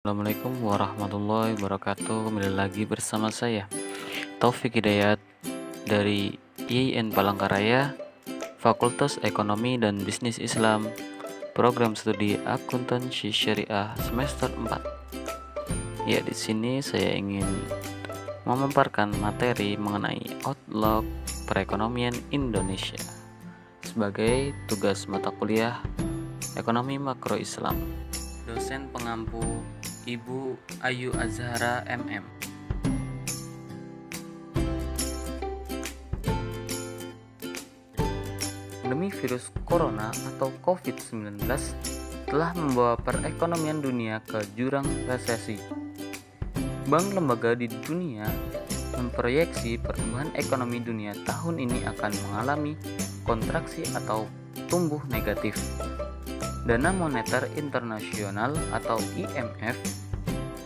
Assalamualaikum warahmatullahi wabarakatuh. Kembali lagi bersama saya Taufik Hidayat dari IAIN Palangkaraya, Fakultas Ekonomi dan Bisnis Islam, Program Studi Akuntansi Syariah semester 4. Ya, di sini saya ingin memaparkan materi mengenai outlook perekonomian Indonesia sebagai tugas mata kuliah Ekonomi Makro Islam. Dosen pengampu Ibu Ayu Azhara MM. Pandemi virus corona atau COVID-19 telah membawa perekonomian dunia ke jurang resesi. Bank lembaga di dunia memproyeksi pertumbuhan ekonomi dunia tahun ini akan mengalami kontraksi atau tumbuh negatif. Dana Moneter Internasional atau IMF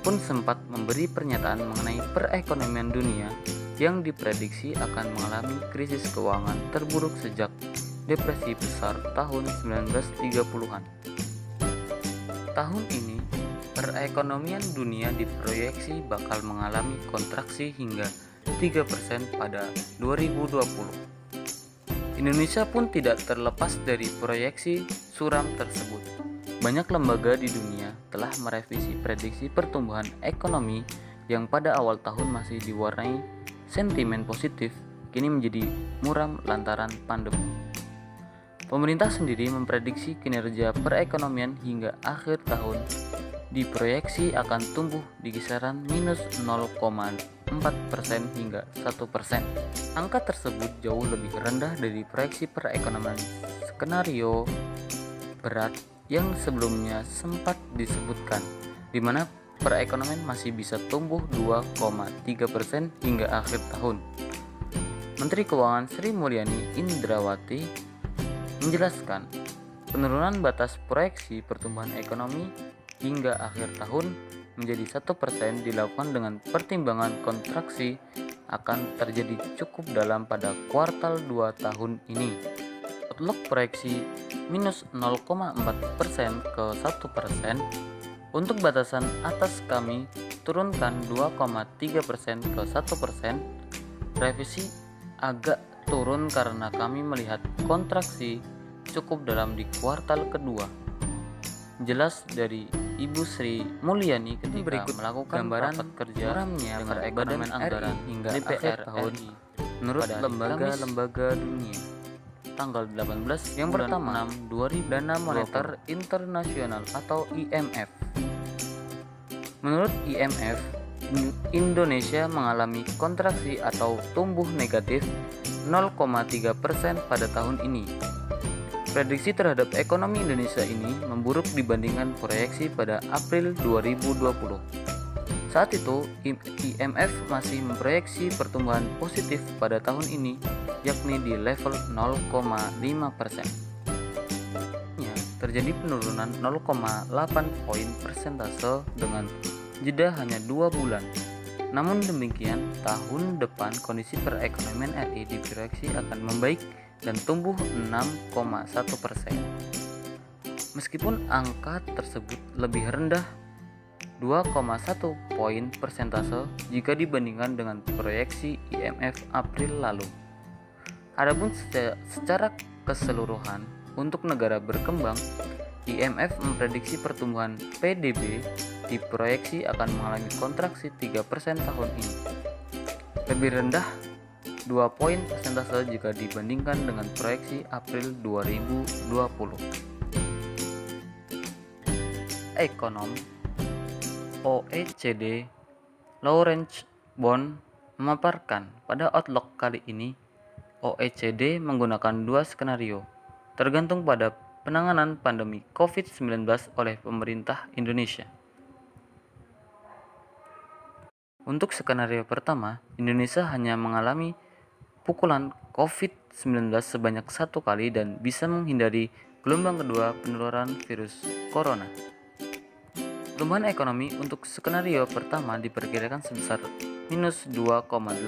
pun sempat memberi pernyataan mengenai perekonomian dunia yang diprediksi akan mengalami krisis keuangan terburuk sejak depresi besar tahun 1930-an. Tahun ini, perekonomian dunia diproyeksi bakal mengalami kontraksi hingga 3% pada 2020. Indonesia pun tidak terlepas dari proyeksi suram tersebut. Banyak lembaga di dunia telah merevisi prediksi pertumbuhan ekonomi yang pada awal tahun masih diwarnai sentimen positif, kini menjadi muram lantaran pandemi. Pemerintah sendiri memprediksi kinerja perekonomian hingga akhir tahun diproyeksi akan tumbuh di kisaran minus 0,4% hingga 1%. Angka tersebut jauh lebih rendah dari proyeksi perekonomian skenario berat yang sebelumnya sempat disebutkan, di mana perekonomian masih bisa tumbuh 2,3% hingga akhir tahun. Menteri Keuangan Sri Mulyani Indrawati menjelaskan, penurunan batas proyeksi pertumbuhan ekonomi hingga akhir tahun menjadi 1% dilakukan dengan pertimbangan kontraksi akan terjadi cukup dalam pada kuartal 2 tahun ini. Outlook proyeksi minus 0,4% ke 1%. Untuk batasan atas kami turunkan 2,3% ke 1%. Revisi agak turun karena kami melihat kontraksi cukup dalam di kuartal kedua. Jelas dari Ibu Sri Mulyani ketika berikut melakukan gambaran kerja muramnya dengan Badan Anggaran hingga DPR tahun menurut lembaga-lembaga dunia. Tanggal 18 yang pertama 6 Dana Moneter Internasional atau IMF. Menurut IMF, Indonesia mengalami kontraksi atau tumbuh negatif 0,3% pada tahun ini. Prediksi terhadap ekonomi Indonesia ini memburuk dibandingkan proyeksi pada April 2020. Saat itu, IMF masih memproyeksi pertumbuhan positif pada tahun ini, yakni di level 0,5%. Terjadi penurunan 0,8 poin persentase dengan jeda hanya 2 bulan. Namun demikian, tahun depan kondisi perekonomian RI diproyeksi akan membaik dan tumbuh 6,1%. Meskipun angka tersebut lebih rendah 2,1 poin persentase jika dibandingkan dengan proyeksi IMF April lalu. Adapun secara keseluruhan untuk negara berkembang, IMF memprediksi pertumbuhan PDB diproyeksi akan mengalami kontraksi 3% tahun ini. Lebih rendah 2 poin persentase jika dibandingkan dengan proyeksi April 2020. Ekonom OECD Lawrence Bond memaparkan pada outlook kali ini OECD menggunakan 2 skenario tergantung pada penanganan pandemi COVID-19 oleh pemerintah Indonesia. Untuk skenario pertama, Indonesia hanya mengalami pukulan COVID-19 sebanyak 1 kali dan bisa menghindari gelombang kedua penularan virus corona. Pertumbuhan ekonomi untuk skenario pertama diperkirakan sebesar minus 2,8%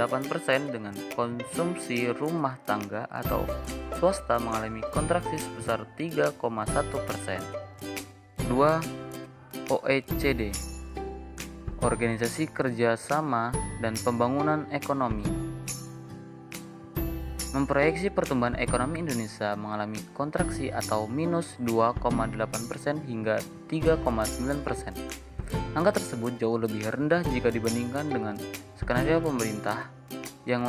dengan konsumsi rumah tangga atau swasta mengalami kontraksi sebesar 3,1%. 2. OECD organisasi kerjasama dan pembangunan ekonomi, memproyeksi pertumbuhan ekonomi Indonesia mengalami kontraksi atau minus 2,8% hingga 3,9%. Angka tersebut jauh lebih rendah jika dibandingkan dengan skenario pemerintah yang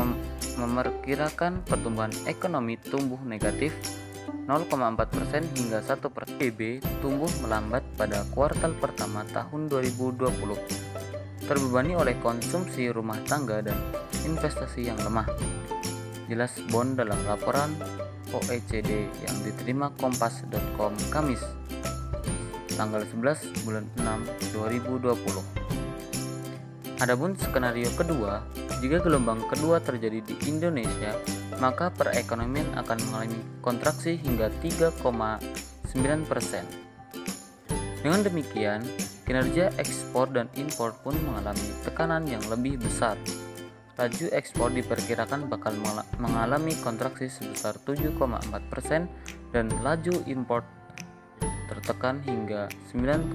memperkirakan pertumbuhan ekonomi tumbuh negatif 0,4% hingga 1%. PIB tumbuh melambat pada kuartal pertama tahun 2020, terbebani oleh konsumsi rumah tangga dan investasi yang lemah. Jelas Bond dalam laporan OECD yang diterima kompas.com Kamis tanggal 11 bulan 6 2020. Adapun skenario kedua, jika gelombang kedua terjadi di Indonesia, maka perekonomian akan mengalami kontraksi hingga 3,9%. Dengan demikian, kinerja ekspor dan impor pun mengalami tekanan yang lebih besar. Laju ekspor diperkirakan bakal mengalami kontraksi sebesar 7,4% dan laju impor tertekan hingga 9,1%.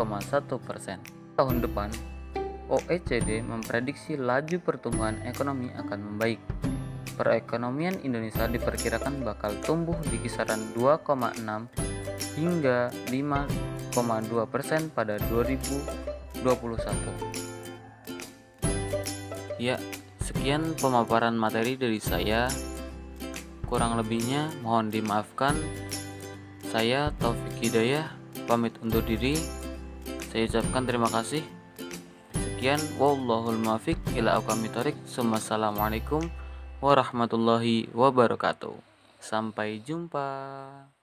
Tahun depan, OECD memprediksi laju pertumbuhan ekonomi akan membaik. Perekonomian Indonesia diperkirakan bakal tumbuh di kisaran 2,6 hingga 5,2% pada 2021. Ya, sekian pemaparan materi dari saya. Kurang lebihnya mohon dimaafkan. Saya Taufik Hidayah pamit undur diri. Saya ucapkan terima kasih. Sekian, wallahul muwaffiq ila aqwamit thoriq. Wassalamualaikum warahmatullahi wabarakatuh. Sampai jumpa.